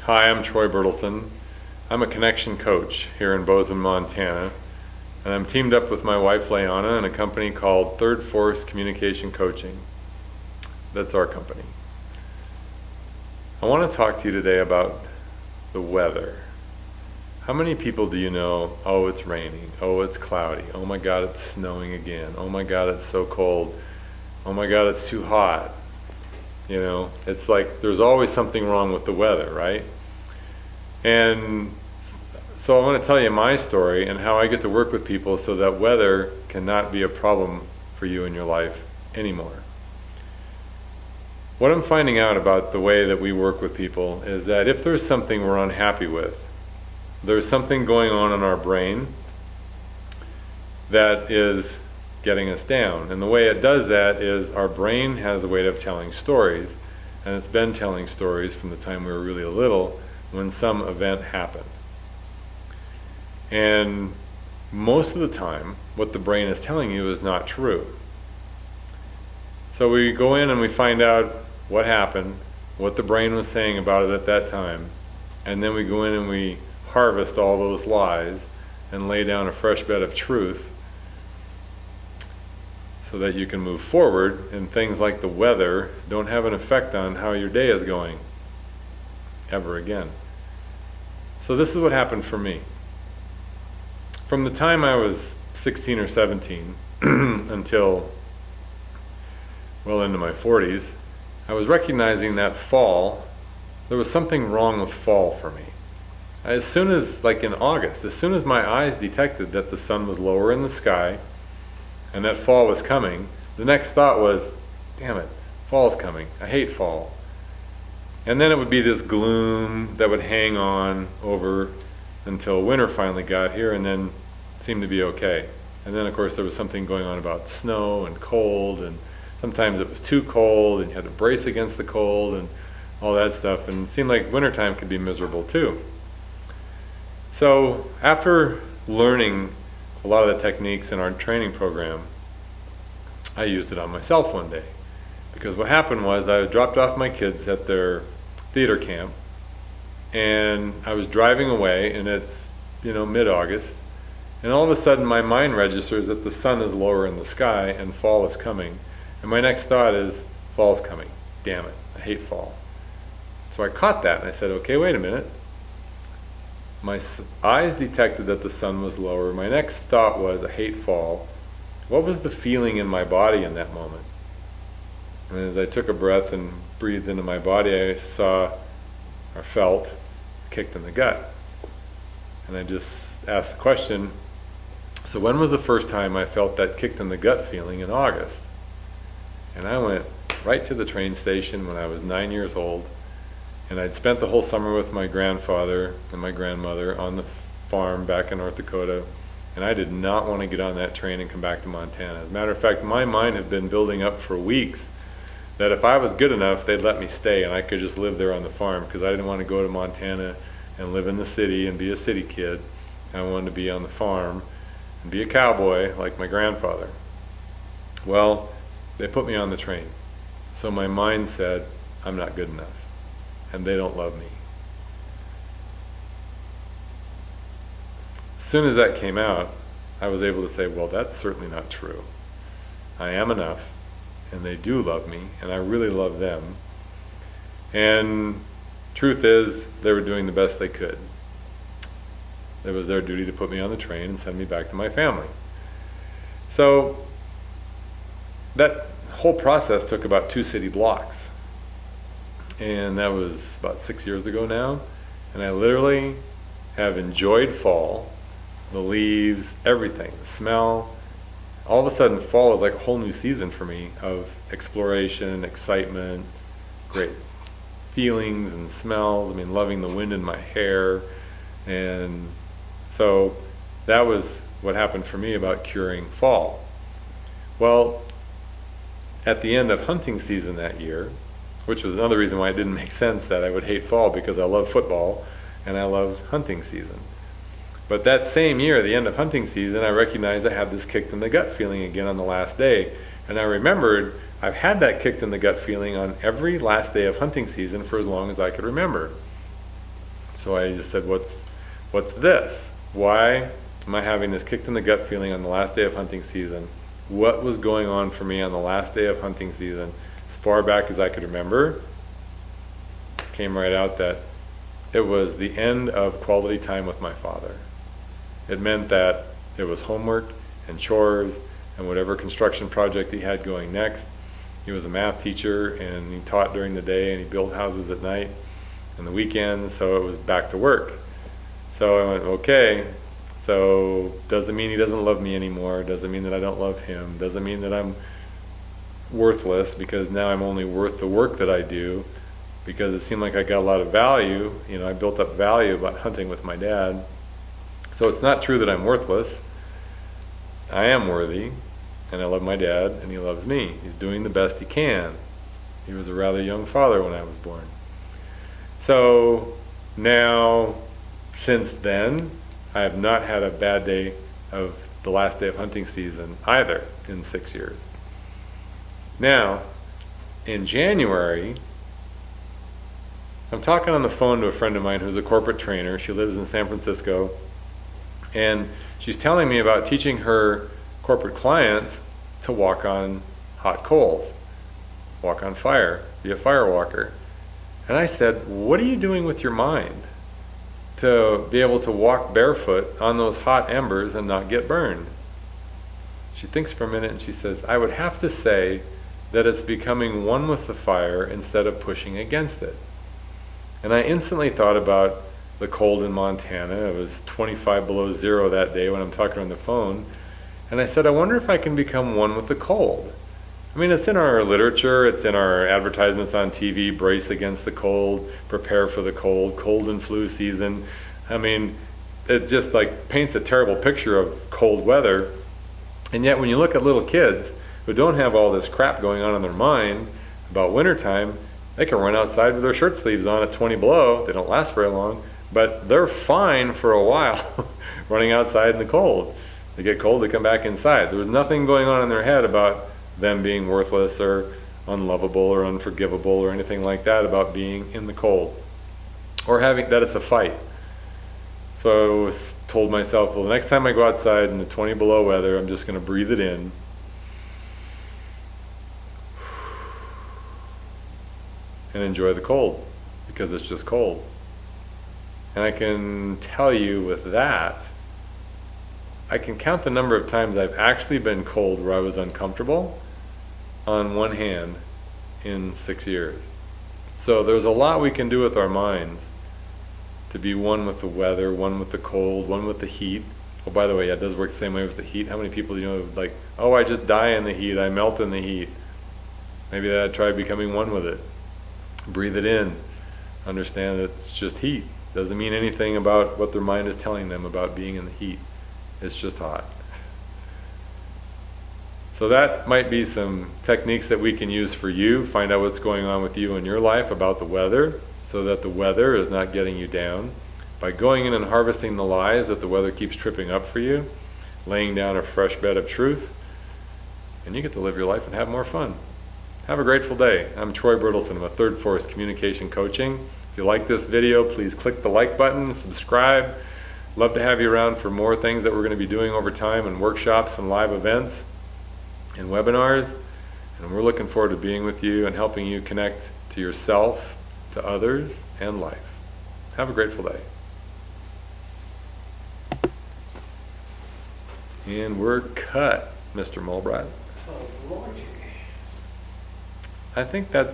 Hi, I'm Troy Bertelsen. I'm a connection coach here in Bozeman, Montana, and I'm teamed up with my wife Leanna in a company called Third Force Communication Coaching. That's our company. I want to talk to you today about the weather. How many people do you know, oh, it's raining, oh, it's cloudy, oh my God, it's snowing again, oh my God, it's so cold, oh my God, it's too hot. You know, it's like there's always something wrong with the weather, right? And so I want to tell you my story and how I get to work with people so that weather cannot be a problem for you in your life anymore. What I'm finding out about the way that we work with people is that if there's something we're unhappy with, there's something going on in our brain that is getting us down. And the way it does that is our brain has a way of telling stories, and it's been telling stories from the time we were really little when some event happened. And most of the time, what the brain is telling you is not true. So we go in and we find out what happened, what the brain was saying about it at that time, and then we go in and we harvest all those lies and lay down a fresh bed of truth so that you can move forward, and things like the weather don't have an effect on how your day is going ever again. So this is what happened for me. From the time I was 16 or 17 until well into my 40s, I was recognizing that fall, there was something wrong with fall for me. As soon as, like in August, as soon as my eyes detected that the sun was lower in the sky and that fall was coming, the next thought was, damn it, fall's coming. I hate fall. And then it would be this gloom that would hang on over until winter finally got here, and then seemed to be okay. And then of course there was something going on about snow and cold, and sometimes it was too cold and you had to brace against the cold and all that stuff, and it seemed like wintertime could be miserable too. So after learning a lot of the techniques in our training program, I used it on myself one day. Because what happened was I dropped off my kids at their theater camp, and I was driving away, and it's, mid-August, and all of a sudden my mind registers that the sun is lower in the sky and fall is coming. And my next thought is, fall's coming. Damn it, I hate fall. So I caught that and I said, okay, wait a minute. My eyes detected that the sun was lower. My next thought was, I hate fall. What was the feeling in my body in that moment? And as I took a breath and breathed into my body, I saw or felt kicked in the gut. And I just asked the question, so when was the first time I felt that kicked in the gut feeling in August? And I went right to the train station when I was 9 years old. And I'd spent the whole summer with my grandfather and my grandmother on the farm back in North Dakota. And I did not want to get on that train and come back to Montana. As a matter of fact, my mind had been building up for weeks that if I was good enough, they'd let me stay and I could just live there on the farm, because I didn't want to go to Montana and live in the city and be a city kid. I wanted to be on the farm and be a cowboy like my grandfather. Well, they put me on the train. So my mind said, I'm not good enough, and they don't love me. As soon as that came out, I was able to say, well, that's certainly not true. I am enough, and they do love me, and I really love them. And truth is, they were doing the best they could. It was their duty to put me on the train and send me back to my family. So that whole process took about 2 city blocks. And that was about 6 years ago now. And I literally have enjoyed fall, the leaves, everything, the smell. All of a sudden, fall is like a whole new season for me of exploration, excitement, great feelings and smells. I mean, loving the wind in my hair. And so that was what happened for me about curing fall. Well, at the end of hunting season that year, which was another reason why it didn't make sense that I would hate fall, because I love football and I love hunting season. But that same year, the end of hunting season, I recognized I had this kicked in the gut feeling again on the last day. And I remembered I've had that kicked in the gut feeling on every last day of hunting season for as long as I could remember. So I just said, what's this? Why am I having this kicked in the gut feeling on the last day of hunting season? What was going on for me on the last day of hunting season? As far back as I could remember, came right out that it was the end of quality time with my father. It meant that it was homework and chores and whatever construction project he had going next. He was a math teacher and he taught during the day and he built houses at night and the weekends, so it was back to work. So I went, okay, so doesn't mean he doesn't love me anymore, doesn't mean that I don't love him, doesn't mean that I'm worthless, because now I'm only worth the work that I do, because it seemed like I got a lot of value. You know, I built up value about hunting with my dad. So it's not true that I'm worthless. I am worthy, and I love my dad, and he loves me. He's doing the best he can. He was a rather young father when I was born. So now, since then, I have not had a bad day of the last day of hunting season either in 6 years. Now, in January, I'm talking on the phone to a friend of mine who's a corporate trainer. She lives in San Francisco, and she's telling me about teaching her corporate clients to walk on hot coals, walk on fire, be a fire walker. And I said, what are you doing with your mind to be able to walk barefoot on those hot embers and not get burned? She thinks for a minute and she says, I would have to say that it's becoming one with the fire instead of pushing against it. And I instantly thought about the cold in Montana. It was 25 below zero that day when I'm talking on the phone. And I said, I wonder if I can become one with the cold. I mean, it's in our literature, it's in our advertisements on TV, brace against the cold, prepare for the cold, cold and flu season. I mean, it just like paints a terrible picture of cold weather. And yet when you look at little kids who don't have all this crap going on in their mind about wintertime, they can run outside with their shirt sleeves on at 20 below. They don't last very long, but they're fine for a while running outside in the cold. They get cold, they come back inside. There was nothing going on in their head about them being worthless or unlovable or unforgivable or anything like that about being in the cold or having that it's a fight. So I told myself, well, the next time I go outside in the 20 below weather, I'm just going to breathe it in and enjoy the cold, because it's just cold. And I can tell you with that, I can count the number of times I've actually been cold where I was uncomfortable on one hand in 6 years. So there's a lot we can do with our minds to be one with the weather, one with the cold, one with the heat. Oh, by the way, yeah, it does work the same way with the heat. How many people do you know like, oh, I just die in the heat, I melt in the heat? Maybe that try becoming one with it. Breathe it in. Understand that it's just heat. Doesn't mean anything about what their mind is telling them about being in the heat. It's just hot. So that might be some techniques that we can use for you. Find out what's going on with you in your life about the weather, so that the weather is not getting you down. By going in and harvesting the lies that the weather keeps tripping up for you, laying down a fresh bed of truth, and you get to live your life and have more fun. Have a grateful day. I'm Troy Bertelsen. I'm a Third Force Communication Coaching. If you like this video, please click the like button, subscribe. Love to have you around for more things that we're going to be doing over time, and workshops and live events and webinars. And we're looking forward to being with you and helping you connect to yourself, to others, and life. Have a grateful day. And we're cut, Mr. Mulbright. Oh, Lordy. I think that's